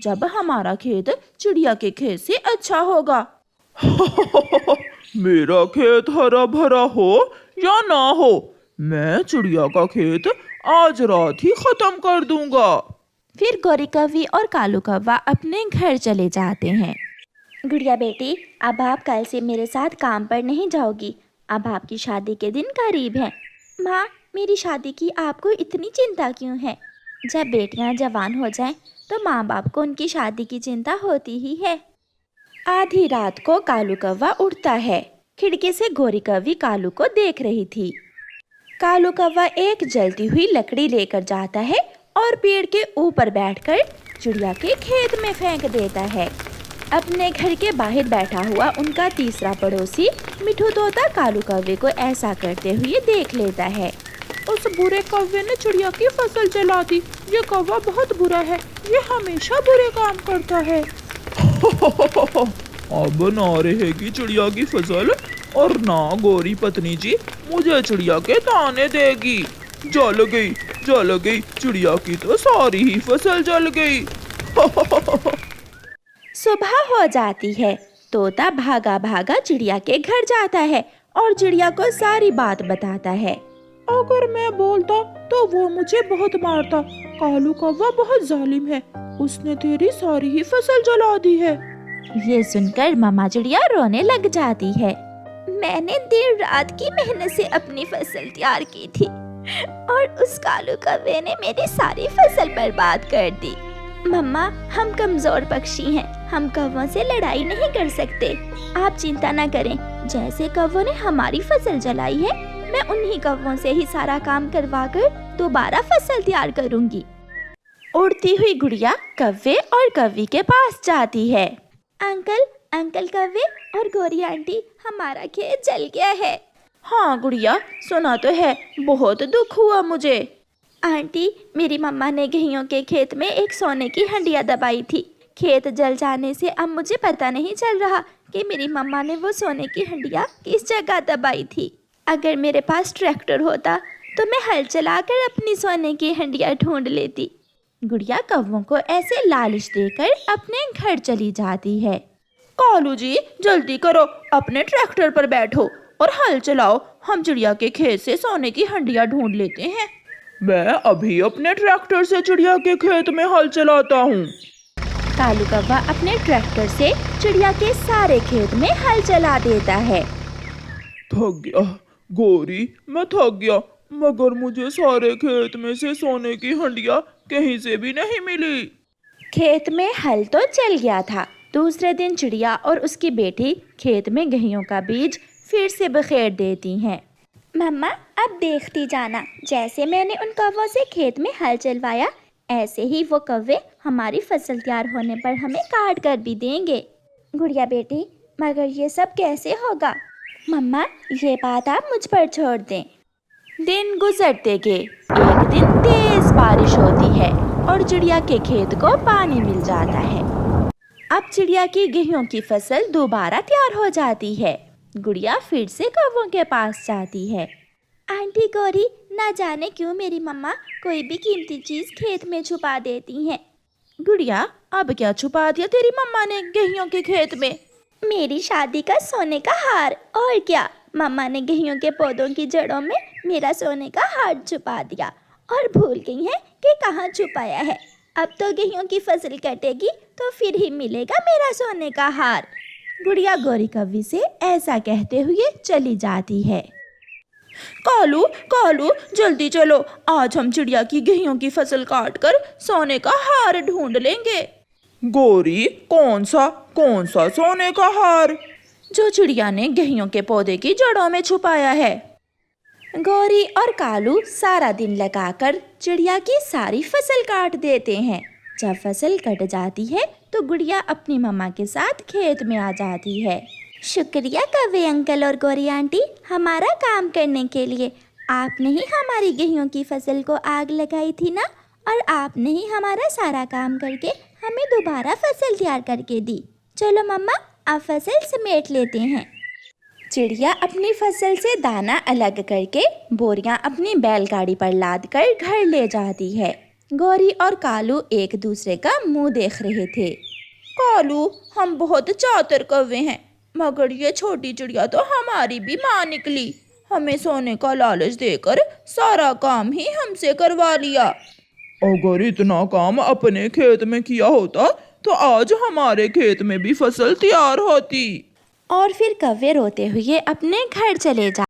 जब हमारा खेत चिड़िया के खेत से अच्छा होगा। मेरा खेत हरा भरा हो या ना हो, मैं चिड़िया का खेत आज रात ही खत्म कर दूंगा। फिर गौरी कौवी और कालू कौवा अपने घर चले जाते हैं। गुड़िया बेटी, अब आप कल से मेरे साथ काम पर नहीं जाओगी। अब आपकी शादी के दिन करीब हैं। माँ, मेरी शादी की आपको इतनी चिंता क्यों है? जब बेटियाँ जवान हो जाएं, तो माँ बाप को उनकी शादी की चिंता होती ही है। आधी रात को कालू कौवा उठता है। खिड़की से गौरी कौवी कालू को देख रही थी। कालू कौवा एक जलती हुई लकड़ी लेकर जाता है और पेड़ के ऊपर बैठकर चिड़िया के खेत में फेंक देता है। अपने घर के बाहर बैठा हुआ उनका तीसरा पड़ोसी मिठू तोता कालू कौवे को ऐसा करते हुए देख लेता है। उस बुरे कौवे ने चिड़िया की फसल जला दी। ये कौवा बहुत बुरा है, ये हमेशा बुरे काम करता है। अब ना रहेगी चिड़िया की फसल और ना गौरी पत्नी जी मुझे चिड़िया के दाने देगी। जल गई चिड़िया की तो सारी ही फसल जल गई। सुबह हो जाती है। तोता भागा भागा चिड़िया के घर जाता है और चिड़िया को सारी बात बताता है। अगर मैं बोलता तो वो मुझे बहुत मारता। कालू कौवा बहुत जालिम है, उसने तेरी सारी ही फसल जला दी है। ये सुनकर मामा चिड़िया रोने लग जाती है। मैंने देर रात की मेहनत से अपनी फसल तैयार की थी और उस कालू कौवे ने मेरी सारी फसल बर्बाद कर दी। मम्मा, हम कमजोर पक्षी हैं, हम कौवों से लड़ाई नहीं कर सकते। आप चिंता न करें, जैसे कौवों ने हमारी फसल जलाई है, मैं उन्हीं कौवों से ही सारा काम करवाकर दोबारा फसल तैयार करूंगी। उड़ती हुई गुड़िया कौवे और कौवी के पास जाती है। अंकल कौवे और गौरी आंटी, हमारा खेत जल गया है। हाँ गुड़िया, सुना तो है, बहुत दुख हुआ मुझे। आंटी, मेरी मम्मा ने गेहूं के खेत में एक सोने की हंडिया दबाई थी। खेत जल जाने से अब मुझे पता नहीं चल रहा कि मेरी मम्मा ने वो सोने की हंडिया किस जगह दबाई थी। अगर मेरे पास ट्रैक्टर होता तो मैं हल चलाकर अपनी सोने की हंडिया ढूंढ लेती। गुड़िया कौवों को ऐसे लालच देकर अपने घर चली जाती है। कालू जी, जल्दी करो, अपने ट्रैक्टर पर बैठो और हल चलाओ। हम चिड़िया के खेत से सोने की हंडिया ढूंढ लेते हैं। मैं अभी अपने ट्रैक्टर से चिड़िया के खेत में हल चलाता हूँ। कालू कौवा अपने ट्रैक्टर से चिड़िया के सारे खेत में हल चला देता है। थक गया गौरी, मैं थक गया, मगर मुझे सारे खेत में से सोने की हंडिया कहीं से भी नहीं मिली। खेत में हल तो चल गया था। दूसरे दिन चिड़िया और उसकी बेटी खेत में गेहूं का बीज फिर से बखेर देती हैं। मम्मा, अब देखती जाना, जैसे मैंने उन कौवों से खेत में हल चलवाया, ऐसे ही वो कौवे हमारी फसल तैयार होने पर हमें काट कर भी देंगे। गुड़िया बेटी, मगर ये सब कैसे होगा? मम्मा, ये बात आप मुझ पर छोड़ दें। दिन गुजरते गए। एक दिन तेज बारिश होती है और चिड़िया के खेत को पानी मिल जाता है। अब चिड़िया की गेहूं की फसल दोबारा तैयार हो जाती है। गुड़िया फिर से कौवों के पास जाती है। आंटी गौरी, ना जाने क्यों मेरी मम्मा कोई भी कीमती चीज खेत में छुपा देती हैं। गुड़िया, अब क्या छुपा दिया तेरी मम्मा ने गेहूं के खेत में? मेरी शादी का सोने का हार। और क्या, मम्मा ने गेहूं के पौधों की जड़ों में मेरा सोने का हार छुपा दिया और भूल गई है कि कहाँ छुपाया है। अब तो गेहूं की फसल कटेगी तो फिर ही मिलेगा मेरा सोने का हार। गुड़िया गौरी कौवी से ऐसा कहते हुए चली जाती है। कालू कालू, जल्दी चलो, आज हम चिड़िया की गेहूं की फसल काट कर सोने का हार ढूंढ लेंगे। गौरी, कौन सा सोने का हार? जो चिड़िया ने गेहूं के पौधे की जड़ों में छुपाया है। गौरी और कालू सारा दिन लगाकर चिड़िया की सारी फसल काट देते हैं। जब फसल कट जाती है तो गुड़िया अपनी मम्मा के साथ खेत में आ जाती है। शुक्रिया कौवे अंकल और गौरी आंटी, हमारा काम करने के लिए। आपने ही हमारी गेहूं की फसल को आग लगाई थी ना, और आपने ही हमारा सारा काम करके हमें दोबारा फसल तैयार करके दी। चलो मम्मा, अब फसल समेट लेते हैं। चिड़िया अपनी फसल से दाना अलग करके बोरियां अपनी बैलगाड़ी पर लाद कर घर ले जाती है। गौरी और कालू एक दूसरे का मुंह देख रहे थे। कालू, हम बहुत चातर कौवे हैं, मगर ये छोटी चिड़िया तो हमारी भी माँ निकली। हमें सोने का लालच देकर सारा काम ही हमसे करवा लिया। अगर इतना काम अपने खेत में किया होता तो आज हमारे खेत में भी फसल तैयार होती। और फिर कौवे रोते हुए अपने घर चले जाते।